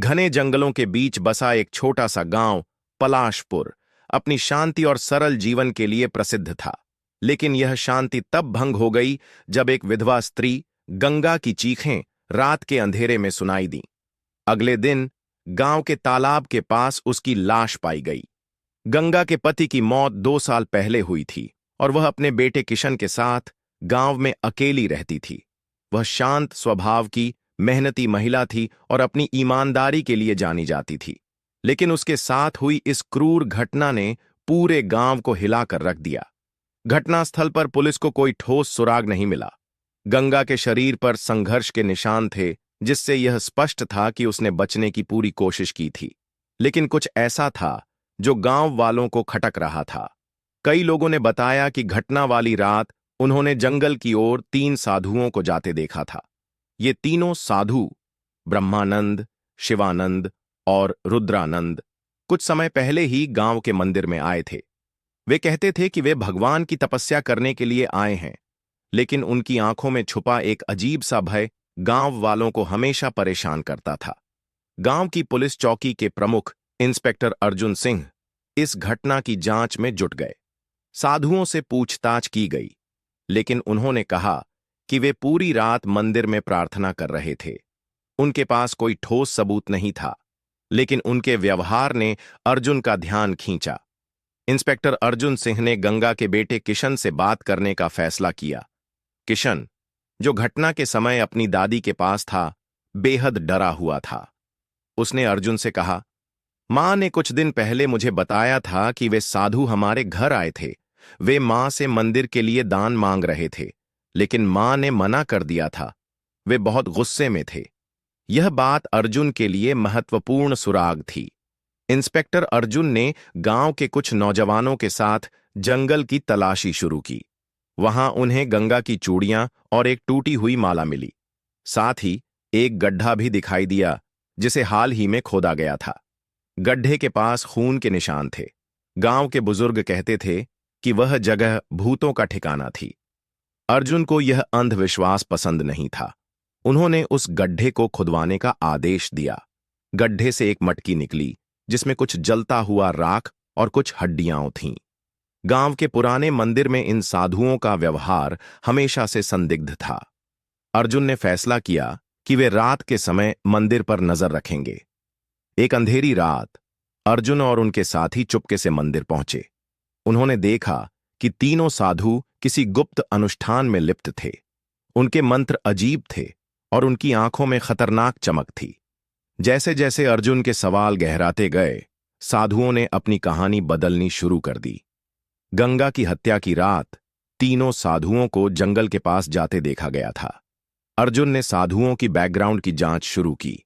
घने जंगलों के बीच बसा एक छोटा सा गांव पलाशपुर अपनी शांति और सरल जीवन के लिए प्रसिद्ध था। लेकिन यह शांति तब भंग हो गई जब एक विधवा स्त्री गंगा की चीखें रात के अंधेरे में सुनाई दी। अगले दिन गांव के तालाब के पास उसकी लाश पाई गई। गंगा के पति की मौत 2 साल पहले हुई थी और वह अपने बेटे किशन के साथ गांव में अकेली रहती थी। वह शांत स्वभाव की मेहनती महिला थी और अपनी ईमानदारी के लिए जानी जाती थी। लेकिन उसके साथ हुई इस क्रूर घटना ने पूरे गांव को हिलाकर रख दिया। घटनास्थल पर पुलिस को कोई ठोस सुराग नहीं मिला। गंगा के शरीर पर संघर्ष के निशान थे, जिससे यह स्पष्ट था कि उसने बचने की पूरी कोशिश की थी। लेकिन कुछ ऐसा था जो गांव वालों को खटक रहा था। कई लोगों ने बताया कि घटना वाली रात उन्होंने जंगल की ओर 3 साधुओं को जाते देखा था। ये तीनों साधु ब्रह्मानंद, शिवानंद और रुद्रानंद कुछ समय पहले ही गांव के मंदिर में आए थे। वे कहते थे कि वे भगवान की तपस्या करने के लिए आए हैं, लेकिन उनकी आंखों में छुपा एक अजीब सा भय गांव वालों को हमेशा परेशान करता था। गांव की पुलिस चौकी के प्रमुख इंस्पेक्टर अर्जुन सिंह इस घटना की जांच में जुट गए। साधुओं से पूछताछ की गई, लेकिन उन्होंने कहा कि वे पूरी रात मंदिर में प्रार्थना कर रहे थे। उनके पास कोई ठोस सबूत नहीं था, लेकिन उनके व्यवहार ने अर्जुन का ध्यान खींचा। इंस्पेक्टर अर्जुन सिंह ने गंगा के बेटे किशन से बात करने का फैसला किया। किशन, जो घटना के समय अपनी दादी के पास था, बेहद डरा हुआ था। उसने अर्जुन से कहा, मां ने कुछ दिन पहले मुझे बताया था कि वे साधु हमारे घर आए थे। वे मां से मंदिर के लिए दान मांग रहे थे, लेकिन मां ने मना कर दिया था। वे बहुत गुस्से में थे। यह बात अर्जुन के लिए महत्वपूर्ण सुराग थी। इंस्पेक्टर अर्जुन ने गांव के कुछ नौजवानों के साथ जंगल की तलाशी शुरू की। वहां उन्हें गंगा की चूड़ियां और एक टूटी हुई माला मिली। साथ ही एक गड्ढा भी दिखाई दिया, जिसे हाल ही में खोदा गया था। गड्ढे के पास खून के निशान थे। गांव के बुजुर्ग कहते थे कि वह जगह भूतों का ठिकाना थी। अर्जुन को यह अंधविश्वास पसंद नहीं था। उन्होंने उस गड्ढे को खुदवाने का आदेश दिया। गड्ढे से एक मटकी निकली, जिसमें कुछ जलता हुआ राख और कुछ हड्डियां थीं। गांव के पुराने मंदिर में इन साधुओं का व्यवहार हमेशा से संदिग्ध था। अर्जुन ने फैसला किया कि वे रात के समय मंदिर पर नजर रखेंगे। एक अंधेरी रात अर्जुन और उनके साथी चुपके से मंदिर पहुंचे। उन्होंने देखा कि तीनों साधु किसी गुप्त अनुष्ठान में लिप्त थे। उनके मंत्र अजीब थे और उनकी आंखों में खतरनाक चमक थी। जैसे जैसे अर्जुन के सवाल गहराते गए, साधुओं ने अपनी कहानी बदलनी शुरू कर दी। गंगा की हत्या की रात तीनों साधुओं को जंगल के पास जाते देखा गया था। अर्जुन ने साधुओं की बैकग्राउंड की जांच शुरू की।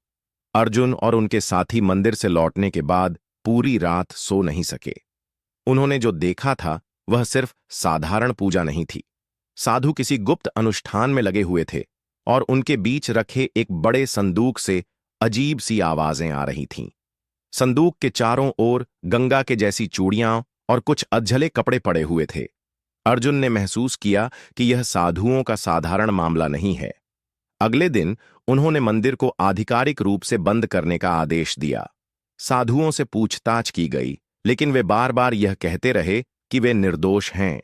अर्जुन और उनके साथी मंदिर से लौटने के बाद पूरी रात सो नहीं सके। उन्होंने जो देखा था वह सिर्फ साधारण पूजा नहीं थी। साधु किसी गुप्त अनुष्ठान में लगे हुए थे और उनके बीच रखे एक बड़े संदूक से अजीब सी आवाजें आ रही थीं। संदूक के चारों ओर गंगा के जैसी चूड़ियां और कुछ अधजले कपड़े पड़े हुए थे। अर्जुन ने महसूस किया कि यह साधुओं का साधारण मामला नहीं है। अगले दिन उन्होंने मंदिर को आधिकारिक रूप से बंद करने का आदेश दिया। साधुओं से पूछताछ की गई, लेकिन वे बार बार यह कहते रहे कि वे निर्दोष हैं।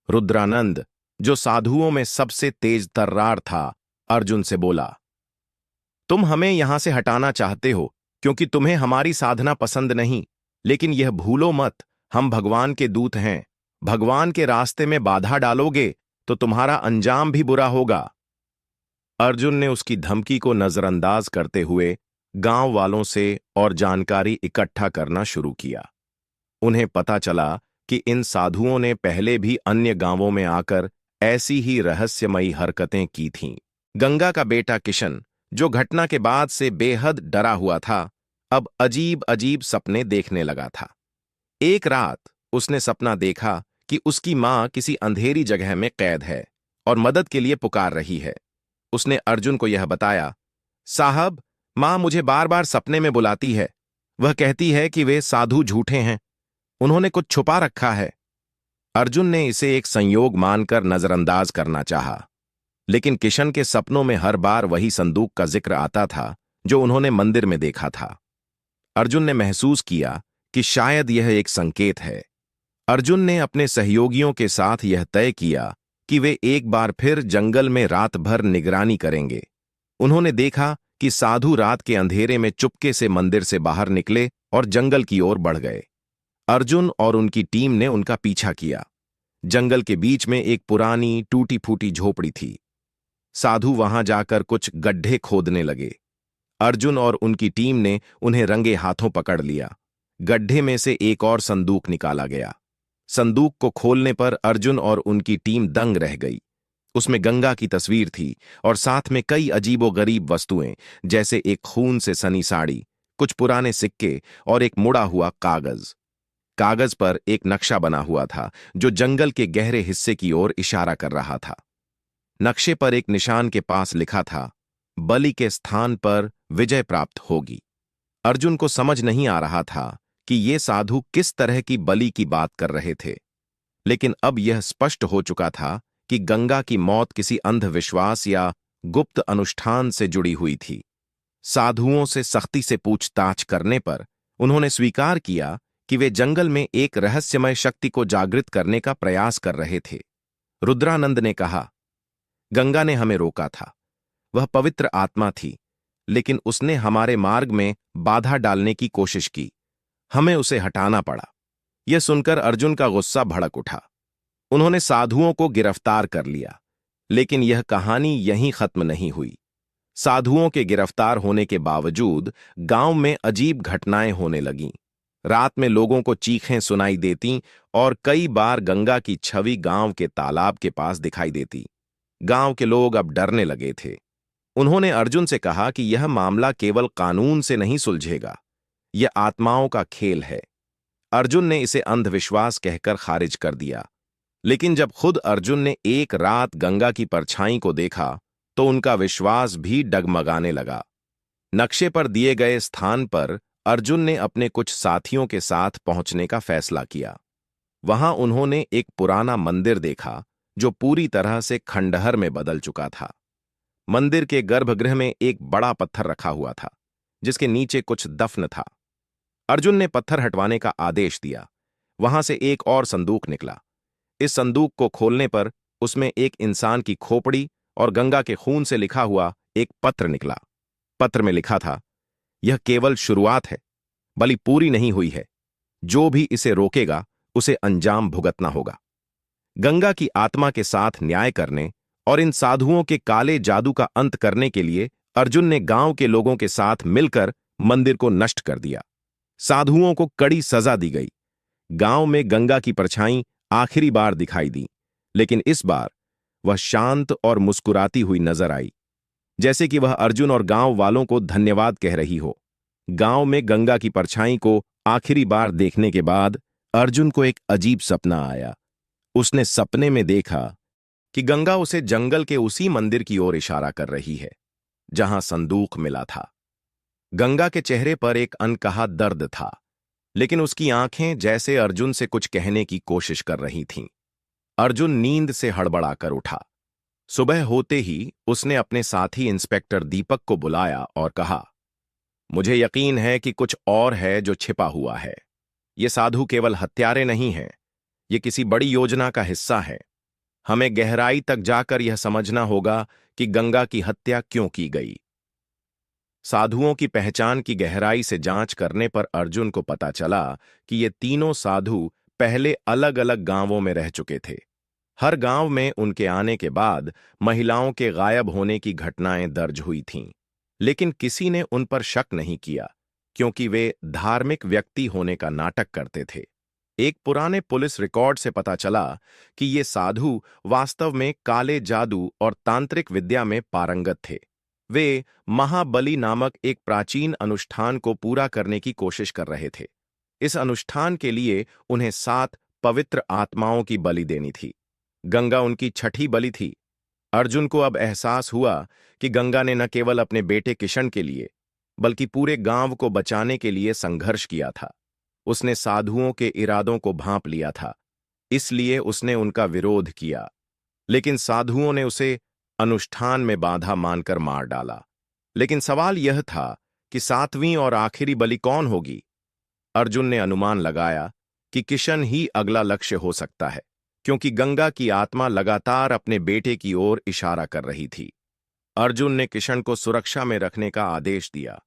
रुद्रानंद, जो साधुओं में सबसे तेज तर्रार था, अर्जुन से बोला, तुम हमें यहां से हटाना चाहते हो क्योंकि तुम्हें हमारी साधना पसंद नहीं, लेकिन यह भूलो मत, हम भगवान के दूत हैं। भगवान के रास्ते में बाधा डालोगे तो तुम्हारा अंजाम भी बुरा होगा। अर्जुन ने उसकी धमकी को नजरअंदाज करते हुए गांव वालों से और जानकारी इकट्ठा करना शुरू किया। उन्हें पता चला कि इन साधुओं ने पहले भी अन्य गांवों में आकर ऐसी ही रहस्यमयी हरकतें की थीं। गंगा का बेटा किशन, जो घटना के बाद से बेहद डरा हुआ था, अब अजीब अजीब सपने देखने लगा था। एक रात उसने सपना देखा कि उसकी मां किसी अंधेरी जगह में कैद है और मदद के लिए पुकार रही है। उसने अर्जुन को यह बताया, साहब, मां मुझे बार बार सपने में बुलाती है। वह कहती है कि वे साधु झूठे हैं, उन्होंने कुछ छुपा रखा है। अर्जुन ने इसे एक संयोग मानकर नजरअंदाज करना चाहा, लेकिन किशन के सपनों में हर बार वही संदूक का जिक्र आता था, जो उन्होंने मंदिर में देखा था। अर्जुन ने महसूस किया कि शायद यह एक संकेत है। अर्जुन ने अपने सहयोगियों के साथ यह तय किया कि वे एक बार फिर जंगल में रात भर निगरानी करेंगे। उन्होंने देखा कि साधु रात के अंधेरे में चुपके से मंदिर से बाहर निकले और जंगल की ओर बढ़ गए। अर्जुन और उनकी टीम ने उनका पीछा किया। जंगल के बीच में एक पुरानी टूटी फूटी झोपड़ी थी। साधु वहां जाकर कुछ गड्ढे खोदने लगे। अर्जुन और उनकी टीम ने उन्हें रंगे हाथों पकड़ लिया। गड्ढे में से एक और संदूक निकाला गया। संदूक को खोलने पर अर्जुन और उनकी टीम दंग रह गई। उसमें गंगा की तस्वीर थी और साथ में कई अजीबोगरीब वस्तुएं, जैसे एक खून से सनी साड़ी, कुछ पुराने सिक्के और एक मुड़ा हुआ कागज। कागज पर एक नक्शा बना हुआ था जो जंगल के गहरे हिस्से की ओर इशारा कर रहा था। नक्शे पर एक निशान के पास लिखा था, बलि के स्थान पर विजय प्राप्त होगी। अर्जुन को समझ नहीं आ रहा था कि ये साधु किस तरह की बलि की बात कर रहे थे, लेकिन अब यह स्पष्ट हो चुका था कि गंगा की मौत किसी अंधविश्वास या गुप्त अनुष्ठान से जुड़ी हुई थी। साधुओं से सख्ती से पूछताछ करने पर उन्होंने स्वीकार किया कि वे जंगल में एक रहस्यमय शक्ति को जागृत करने का प्रयास कर रहे थे। रुद्रानंद ने कहा, गंगा ने हमें रोका था। वह पवित्र आत्मा थी, लेकिन उसने हमारे मार्ग में बाधा डालने की कोशिश की। हमें उसे हटाना पड़ा। यह सुनकर अर्जुन का गुस्सा भड़क उठा। उन्होंने साधुओं को गिरफ्तार कर लिया, लेकिन यह कहानी यहीं खत्म नहीं हुई। साधुओं के गिरफ्तार होने के बावजूद गांव में अजीब घटनाएं होने लगीं। रात में लोगों को चीखें सुनाई देतीं और कई बार गंगा की छवि गांव के तालाब के पास दिखाई देती। गांव के लोग अब डरने लगे थे। उन्होंने अर्जुन से कहा कि यह मामला केवल कानून से नहीं सुलझेगा, यह आत्माओं का खेल है। अर्जुन ने इसे अंधविश्वास कहकर खारिज कर दिया, लेकिन जब खुद अर्जुन ने एक रात गंगा की परछाई को देखा तो उनका विश्वास भी डगमगाने लगा। नक्शे पर दिए गए स्थान पर अर्जुन ने अपने कुछ साथियों के साथ पहुंचने का फैसला किया। वहां उन्होंने एक पुराना मंदिर देखा जो पूरी तरह से खंडहर में बदल चुका था। मंदिर के गर्भगृह में एक बड़ा पत्थर रखा हुआ था, जिसके नीचे कुछ दफन था। अर्जुन ने पत्थर हटवाने का आदेश दिया। वहां से एक और संदूक निकला। इस संदूक को खोलने पर उसमें एक इंसान की खोपड़ी और गंगा के खून से लिखा हुआ एक पत्र निकला। पत्र में लिखा था, यह केवल शुरुआत है, बलि पूरी नहीं हुई है। जो भी इसे रोकेगा उसे अंजाम भुगतना होगा। गंगा की आत्मा के साथ न्याय करने और इन साधुओं के काले जादू का अंत करने के लिए अर्जुन ने गांव के लोगों के साथ मिलकर मंदिर को नष्ट कर दिया। साधुओं को कड़ी सजा दी गई। गांव में गंगा की परछाई आखिरी बार दिखाई दी, लेकिन इस बार वह शांत और मुस्कुराती हुई नजर आई, जैसे कि वह अर्जुन और गांव वालों को धन्यवाद कह रही हो। गांव में गंगा की परछाई को आखिरी बार देखने के बाद अर्जुन को एक अजीब सपना आया। उसने सपने में देखा कि गंगा उसे जंगल के उसी मंदिर की ओर इशारा कर रही है जहां संदूक मिला था। गंगा के चेहरे पर एक अनकहा दर्द था, लेकिन उसकी आंखें जैसे अर्जुन से कुछ कहने की कोशिश कर रही थीं। अर्जुन नींद से हड़बड़ाकर उठा। सुबह होते ही उसने अपने साथी इंस्पेक्टर दीपक को बुलाया और कहा, मुझे यकीन है कि कुछ और है जो छिपा हुआ है। ये साधु केवल हत्यारे नहीं हैं, ये किसी बड़ी योजना का हिस्सा है। हमें गहराई तक जाकर यह समझना होगा कि गंगा की हत्या क्यों की गई। साधुओं की पहचान की गहराई से जांच करने पर अर्जुन को पता चला कि ये तीनों साधु पहले अलग अलग गांवों में रह चुके थे। हर गांव में उनके आने के बाद महिलाओं के गायब होने की घटनाएं दर्ज हुई थीं, लेकिन किसी ने उन पर शक नहीं किया, क्योंकि वे धार्मिक व्यक्ति होने का नाटक करते थे। एक पुराने पुलिस रिकॉर्ड से पता चला कि ये साधु वास्तव में काले जादू और तांत्रिक विद्या में पारंगत थे। वे महाबलि नामक एक प्राचीन अनुष्ठान को पूरा करने की कोशिश कर रहे थे। इस अनुष्ठान के लिए उन्हें 7 पवित्र आत्माओं की बलि देनी थी। गंगा उनकी छठी बलि थी। अर्जुन को अब एहसास हुआ कि गंगा ने न केवल अपने बेटे किशन के लिए, बल्कि पूरे गांव को बचाने के लिए संघर्ष किया था। उसने साधुओं के इरादों को भांप लिया था, इसलिए उसने उनका विरोध किया, लेकिन साधुओं ने उसे अनुष्ठान में बाधा मानकर मार डाला। लेकिन सवाल यह था कि सातवीं और आखिरी बलि कौन होगी। अर्जुन ने अनुमान लगाया कि किशन ही अगला लक्ष्य हो सकता है, क्योंकि गंगा की आत्मा लगातार अपने बेटे की ओर इशारा कर रही थी। अर्जुन ने किशन को सुरक्षा में रखने का आदेश दिया।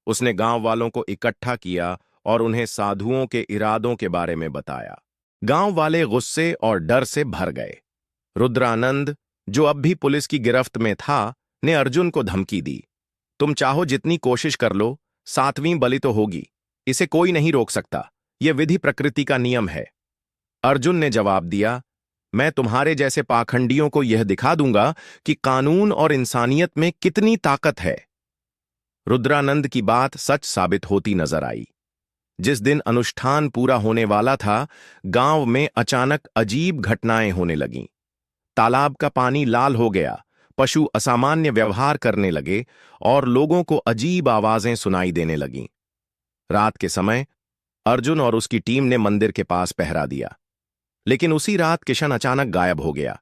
उसने गांव वालों को इकट्ठा किया और उन्हें साधुओं के इरादों के बारे में बताया। गांव वाले गुस्से और डर से भर गए। रुद्रानंद, जो अब भी पुलिस की गिरफ्त में था, ने अर्जुन को धमकी दी, तुम चाहो जितनी कोशिश कर लो, सातवीं बलि तो होगी, इसे कोई नहीं रोक सकता, यह विधि प्रकृति का नियम है। अर्जुन ने जवाब दिया, मैं तुम्हारे जैसे पाखंडियों को यह दिखा दूंगा कि कानून और इंसानियत में कितनी ताकत है। रुद्रानंद की बात सच साबित होती नजर आई। जिस दिन अनुष्ठान पूरा होने वाला था, गांव में अचानक अजीब घटनाएं होने लगीं। तालाब का पानी लाल हो गया, पशु असामान्य व्यवहार करने लगे और लोगों को अजीब आवाजें सुनाई देने लगीं। रात के समय अर्जुन और उसकी टीम ने मंदिर के पास पहरा दिया, लेकिन उसी रात किशन अचानक गायब हो गया।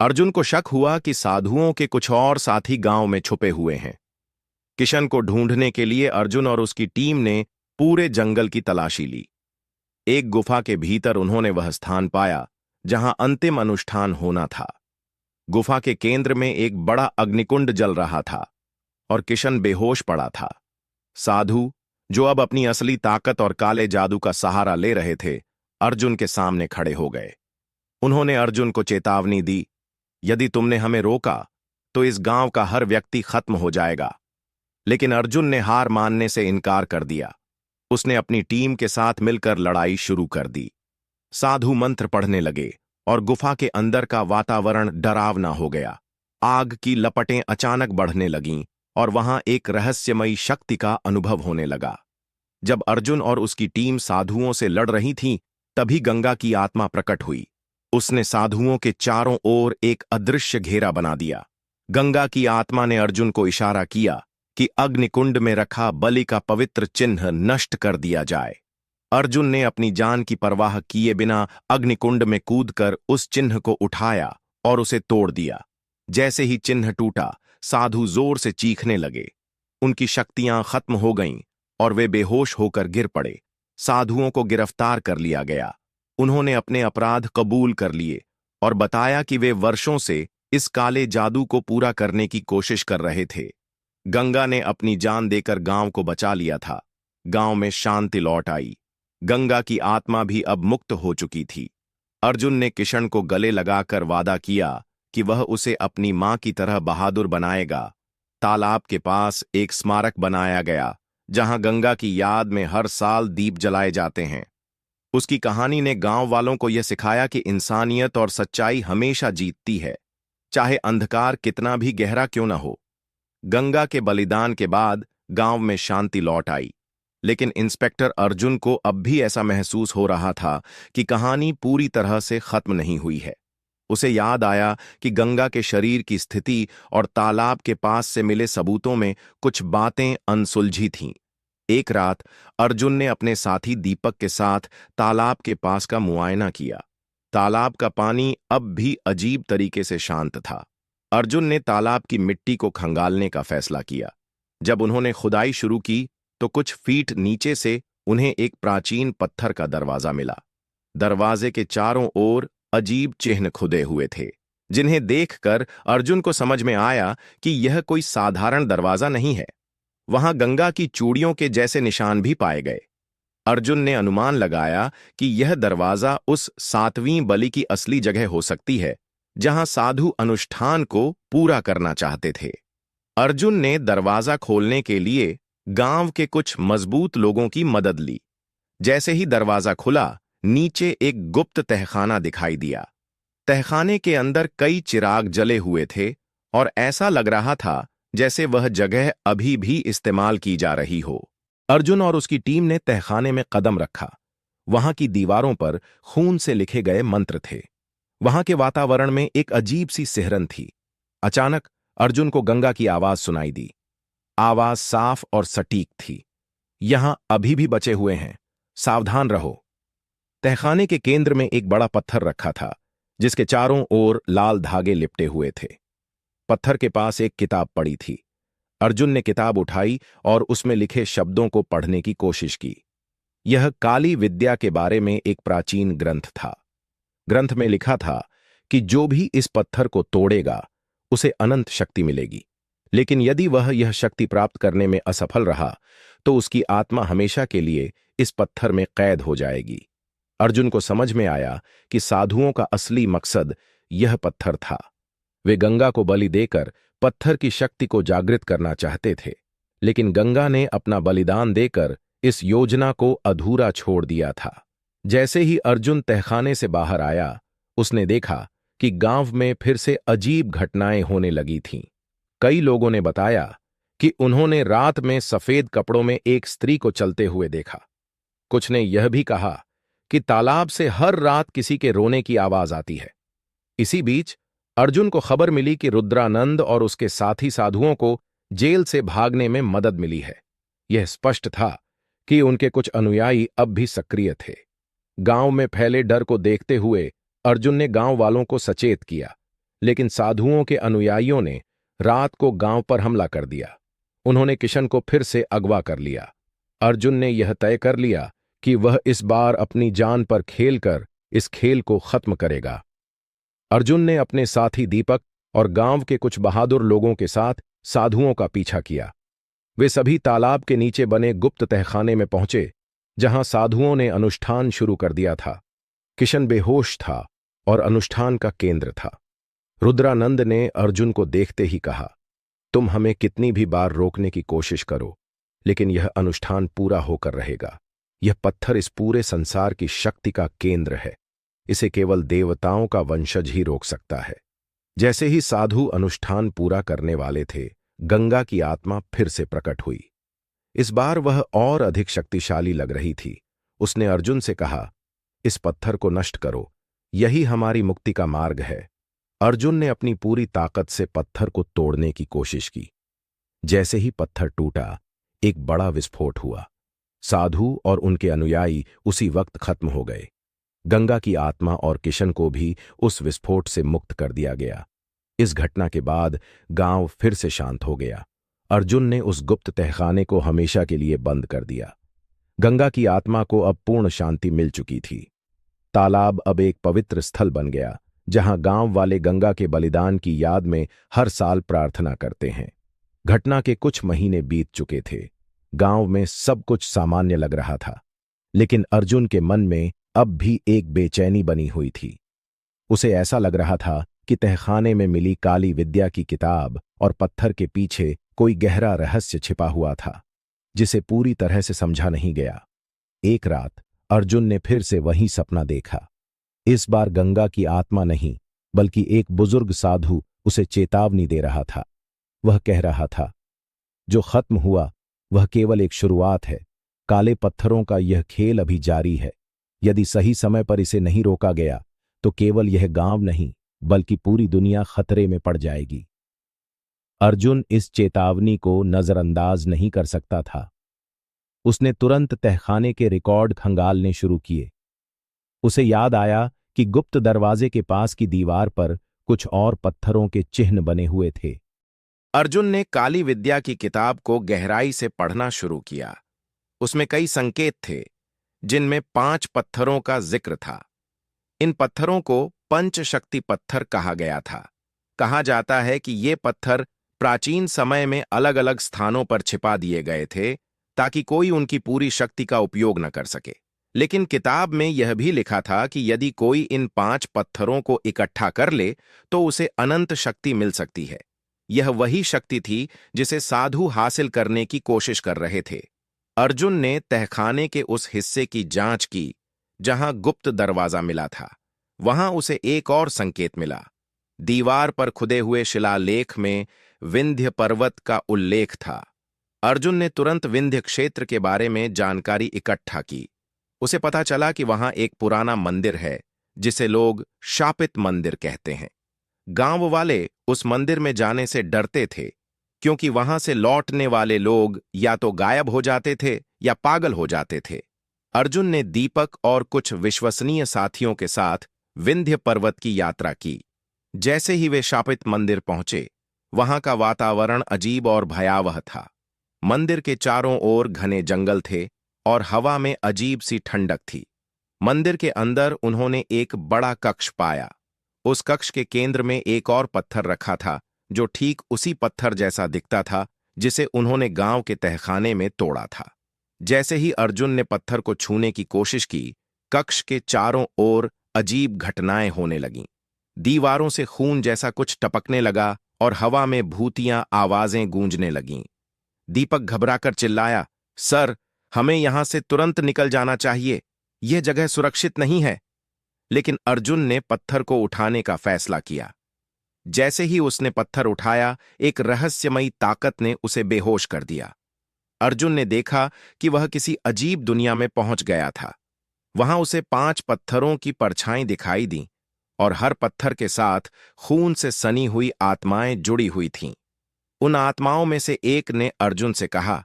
अर्जुन को शक हुआ कि साधुओं के कुछ और साथी गांव में छुपे हुए हैं। किशन को ढूंढने के लिए अर्जुन और उसकी टीम ने पूरे जंगल की तलाशी ली। एक गुफा के भीतर उन्होंने वह स्थान पाया जहां अंतिम अनुष्ठान होना था। गुफा के केंद्र में एक बड़ा अग्निकुंड जल रहा था और किशन बेहोश पड़ा था। साधु, जो अब अपनी असली ताकत और काले जादू का सहारा ले रहे थे, अर्जुन के सामने खड़े हो गए। उन्होंने अर्जुन को चेतावनी दी, यदि तुमने हमें रोका तो इस गांव का हर व्यक्ति खत्म हो जाएगा। लेकिन अर्जुन ने हार मानने से इनकार कर दिया। उसने अपनी टीम के साथ मिलकर लड़ाई शुरू कर दी। साधु मंत्र पढ़ने लगे और गुफा के अंदर का वातावरण डरावना हो गया। आग की लपटें अचानक बढ़ने लगीं और वहां एक रहस्यमयी शक्ति का अनुभव होने लगा। जब अर्जुन और उसकी टीम साधुओं से लड़ रही थी, तभी गंगा की आत्मा प्रकट हुई। उसने साधुओं के चारों ओर एक अदृश्य घेरा बना दिया। गंगा की आत्मा ने अर्जुन को इशारा किया कि अग्निकुंड में रखा बलि का पवित्र चिन्ह नष्ट कर दिया जाए। अर्जुन ने अपनी जान की परवाह किए बिना अग्निकुंड में कूदकर उस चिन्ह को उठाया और उसे तोड़ दिया। जैसे ही चिन्ह टूटा, साधु जोर से चीखने लगे। उनकी शक्तियां खत्म हो गईं और वे बेहोश होकर गिर पड़े। साधुओं को गिरफ्तार कर लिया गया। उन्होंने अपने अपराध कबूल कर लिए और बताया कि वे वर्षों से इस काले जादू को पूरा करने की कोशिश कर रहे थे। गंगा ने अपनी जान देकर गांव को बचा लिया था। गांव में शांति लौट आई। गंगा की आत्मा भी अब मुक्त हो चुकी थी। अर्जुन ने किशन को गले लगाकर वादा किया कि वह उसे अपनी मां की तरह बहादुर बनाएगा। तालाब के पास एक स्मारक बनाया गया, जहां गंगा की याद में हर साल दीप जलाए जाते हैं। उसकी कहानी ने गांव वालों को यह सिखाया कि इंसानियत और सच्चाई हमेशा जीतती है, चाहे अंधकार कितना भी गहरा क्यों न हो। गंगा के बलिदान के बाद गांव में शांति लौट आई, लेकिन इंस्पेक्टर अर्जुन को अब भी ऐसा महसूस हो रहा था कि कहानी पूरी तरह से खत्म नहीं हुई है। उसे याद आया कि गंगा के शरीर की स्थिति और तालाब के पास से मिले सबूतों में कुछ बातें अनसुलझी थीं। एक रात अर्जुन ने अपने साथी दीपक के साथ तालाब के पास का मुआयना किया। तालाब का पानी अब भी अजीब तरीके से शांत था। अर्जुन ने तालाब की मिट्टी को खंगालने का फैसला किया। जब उन्होंने खुदाई शुरू की तो कुछ फीट नीचे से उन्हें एक प्राचीन पत्थर का दरवाजा मिला। दरवाजे के चारों ओर अजीब चिन्ह खुदे हुए थे, जिन्हें देखकर अर्जुन को समझ में आया कि यह कोई साधारण दरवाजा नहीं है। वहां गंगा की चूड़ियों के जैसे निशान भी पाए गए। अर्जुन ने अनुमान लगाया कि यह दरवाजा उस सातवीं बलि की असली जगह हो सकती है, जहां साधु अनुष्ठान को पूरा करना चाहते थे। अर्जुन ने दरवाजा खोलने के लिए गांव के कुछ मजबूत लोगों की मदद ली। जैसे ही दरवाजा खुला, नीचे एक गुप्त तहखाना दिखाई दिया। तहखाने के अंदर कई चिराग जले हुए थे और ऐसा लग रहा था जैसे वह जगह अभी भी इस्तेमाल की जा रही हो। अर्जुन और उसकी टीम ने तहखाने में कदम रखा। वहां की दीवारों पर खून से लिखे गए मंत्र थे। वहां के वातावरण में एक अजीब सी सिहरन थी। अचानक अर्जुन को गंगा की आवाज सुनाई दी। आवाज साफ और सटीक थी, यहां अभी भी बचे हुए हैं, सावधान रहो। तहखाने के केंद्र में एक बड़ा पत्थर रखा था, जिसके चारों ओर लाल धागे लिपटे हुए थे। पत्थर के पास एक किताब पड़ी थी। अर्जुन ने किताब उठाई और उसमें लिखे शब्दों को पढ़ने की कोशिश की। यह काली विद्या के बारे में एक प्राचीन ग्रंथ था। ग्रंथ में लिखा था कि जो भी इस पत्थर को तोड़ेगा उसे अनंत शक्ति मिलेगी, लेकिन यदि वह यह शक्ति प्राप्त करने में असफल रहा तो उसकी आत्मा हमेशा के लिए इस पत्थर में कैद हो जाएगी। अर्जुन को समझ में आया कि साधुओं का असली मकसद यह पत्थर था। वे गंगा को बलि देकर पत्थर की शक्ति को जागृत करना चाहते थे, लेकिन गंगा ने अपना बलिदान देकर इस योजना को अधूरा छोड़ दिया था। जैसे ही अर्जुन तहखाने से बाहर आया, उसने देखा कि गांव में फिर से अजीब घटनाएं होने लगी थीं। कई लोगों ने बताया कि उन्होंने रात में सफेद कपड़ों में एक स्त्री को चलते हुए देखा। कुछ ने यह भी कहा कि तालाब से हर रात किसी के रोने की आवाज आती है। इसी बीच अर्जुन को खबर मिली कि रुद्रानंद और उसके साथी साधुओं को जेल से भागने में मदद मिली है। यह स्पष्ट था कि उनके कुछ अनुयायी अब भी सक्रिय थे। गांव में फैले डर को देखते हुए अर्जुन ने गांव वालों को सचेत किया, लेकिन साधुओं के अनुयायियों ने रात को गांव पर हमला कर दिया। उन्होंने किशन को फिर से अगवा कर लिया। अर्जुन ने यह तय कर लिया कि वह इस बार अपनी जान पर खेलकर इस खेल को खत्म करेगा। अर्जुन ने अपने साथी दीपक और गांव के कुछ बहादुर लोगों के साथ साधुओं का पीछा किया। वे सभी तालाब के नीचे बने गुप्त तहखाने में पहुंचे, जहां साधुओं ने अनुष्ठान शुरू कर दिया था। किशन बेहोश था और अनुष्ठान का केंद्र था। रुद्रानंद ने अर्जुन को देखते ही कहा, तुम हमें कितनी भी बार रोकने की कोशिश करो, लेकिन यह अनुष्ठान पूरा होकर रहेगा। यह पत्थर इस पूरे संसार की शक्ति का केंद्र है। इसे केवल देवताओं का वंशज ही रोक सकता है। जैसे ही साधु अनुष्ठान पूरा करने वाले थे, गंगा की आत्मा फिर से प्रकट हुई। इस बार वह और अधिक शक्तिशाली लग रही थी। उसने अर्जुन से कहा, इस पत्थर को नष्ट करो, यही हमारी मुक्ति का मार्ग है। अर्जुन ने अपनी पूरी ताकत से पत्थर को तोड़ने की कोशिश की। जैसे ही पत्थर टूटा, एक बड़ा विस्फोट हुआ। साधु और उनके अनुयायी उसी वक्त खत्म हो गए। गंगा की आत्मा और किशन को भी उस विस्फोट से मुक्त कर दिया गया। इस घटना के बाद गांव फिर से शांत हो गया। अर्जुन ने उस गुप्त तहखाने को हमेशा के लिए बंद कर दिया। गंगा की आत्मा को अब पूर्ण शांति मिल चुकी थी। तालाब अब एक पवित्र स्थल बन गया, जहां गांव वाले गंगा के बलिदान की याद में हर साल प्रार्थना करते हैं। घटना के कुछ महीने बीत चुके थे। गांव में सब कुछ सामान्य लग रहा था, लेकिन अर्जुन के मन में अब भी एक बेचैनी बनी हुई थी। उसे ऐसा लग रहा था कि तहखाने में मिली काली विद्या की किताब और पत्थर के पीछे कोई गहरा रहस्य छिपा हुआ था, जिसे पूरी तरह से समझा नहीं गया। एक रात अर्जुन ने फिर से वही सपना देखा। इस बार गंगा की आत्मा नहीं, बल्कि एक बुजुर्ग साधु उसे चेतावनी दे रहा था। वह कह रहा था, जो खत्म हुआ वह केवल एक शुरुआत है। काले पत्थरों का यह खेल अभी जारी है। यदि सही समय पर इसे नहीं रोका गया तो केवल यह गांव नहीं, बल्कि पूरी दुनिया खतरे में पड़ जाएगी। अर्जुन इस चेतावनी को नजरअंदाज नहीं कर सकता था। उसने तुरंत तहखाने के रिकॉर्ड खंगालने शुरू किए। उसे याद आया कि गुप्त दरवाजे के पास की दीवार पर कुछ और पत्थरों के चिन्ह बने हुए थे। अर्जुन ने काली विद्या की किताब को गहराई से पढ़ना शुरू किया। उसमें कई संकेत थे, जिनमें 5 पत्थरों का जिक्र था। इन पत्थरों को पंचशक्ति पत्थर कहा गया था। कहा जाता है कि ये पत्थर प्राचीन समय में अलग अलग स्थानों पर छिपा दिए गए थे, ताकि कोई उनकी पूरी शक्ति का उपयोग न कर सके। लेकिन किताब में यह भी लिखा था कि यदि कोई इन 5 पत्थरों को इकट्ठा कर ले तो उसे अनंत शक्ति मिल सकती है। यह वही शक्ति थी जिसे साधु हासिल करने की कोशिश कर रहे थे। अर्जुन ने तहखाने के उस हिस्से की जांच की जहां गुप्त दरवाजा मिला था। वहां उसे एक और संकेत मिला। दीवार पर खुदे हुए शिलालेख में विंध्य पर्वत का उल्लेख था। अर्जुन ने तुरंत विंध्य क्षेत्र के बारे में जानकारी इकट्ठा की। उसे पता चला कि वहां एक पुराना मंदिर है, जिसे लोग शापित मंदिर कहते हैं। गांव वाले उस मंदिर में जाने से डरते थे, क्योंकि वहां से लौटने वाले लोग या तो गायब हो जाते थे या पागल हो जाते थे। अर्जुन ने दीपक और कुछ विश्वसनीय साथियों के साथ विंध्य पर्वत की यात्रा की। जैसे ही वे शापित मंदिर पहुंचे, वहां का वातावरण अजीब और भयावह था। मंदिर के चारों ओर घने जंगल थे और हवा में अजीब सी ठंडक थी। मंदिर के अंदर उन्होंने एक बड़ा कक्ष पाया। उस कक्ष के केंद्र में एक और पत्थर रखा था, जो ठीक उसी पत्थर जैसा दिखता था जिसे उन्होंने गांव के तहखाने में तोड़ा था। जैसे ही अर्जुन ने पत्थर को छूने की कोशिश की, कक्ष के चारों ओर अजीब घटनाएं होने लगीं। दीवारों से खून जैसा कुछ टपकने लगा और हवा में भूतियां आवाजें गूंजने लगीं। दीपक घबराकर चिल्लाया, सर, हमें यहां से तुरंत निकल जाना चाहिए। यह जगह सुरक्षित नहीं है। लेकिन अर्जुन ने पत्थर को उठाने का फैसला किया। जैसे ही उसने पत्थर उठाया, एक रहस्यमयी ताकत ने उसे बेहोश कर दिया। अर्जुन ने देखा कि वह किसी अजीब दुनिया में पहुंच गया था। वहां उसे 5 पत्थरों की परछाई दिखाई दी और हर पत्थर के साथ खून से सनी हुई आत्माएं जुड़ी हुई थीं। उन आत्माओं में से एक ने अर्जुन से कहा,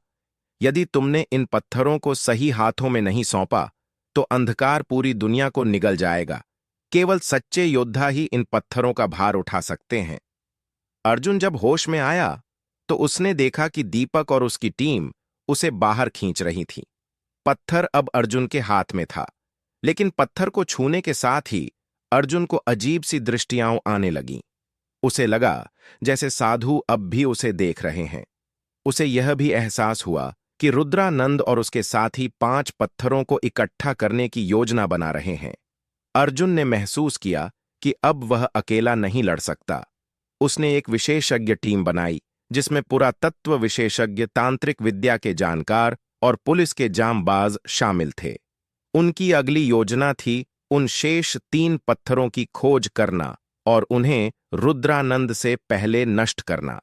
यदि तुमने इन पत्थरों को सही हाथों में नहीं सौंपा, तो अंधकार पूरी दुनिया को निगल जाएगा। केवल सच्चे योद्धा ही इन पत्थरों का भार उठा सकते हैं। अर्जुन जब होश में आया, तो उसने देखा कि दीपक और उसकी टीम उसे बाहर खींच रही थी। पत्थर अब अर्जुन के हाथ में था, लेकिन पत्थर को छूने के साथ ही अर्जुन को अजीब सी दृष्टियां आने लगीं। उसे लगा जैसे साधु अब भी उसे देख रहे हैं। उसे यह भी एहसास हुआ कि रुद्रानंद और उसके साथी 5 पत्थरों को इकट्ठा करने की योजना बना रहे हैं। अर्जुन ने महसूस किया कि अब वह अकेला नहीं लड़ सकता। उसने एक विशेषज्ञ टीम बनाई, जिसमें पुरातत्व विशेषज्ञ, तांत्रिक विद्या के जानकार और पुलिस के जांबाज शामिल थे। उनकी अगली योजना थी उन शेष 3 पत्थरों की खोज करना और उन्हें रुद्रानंद से पहले नष्ट करना।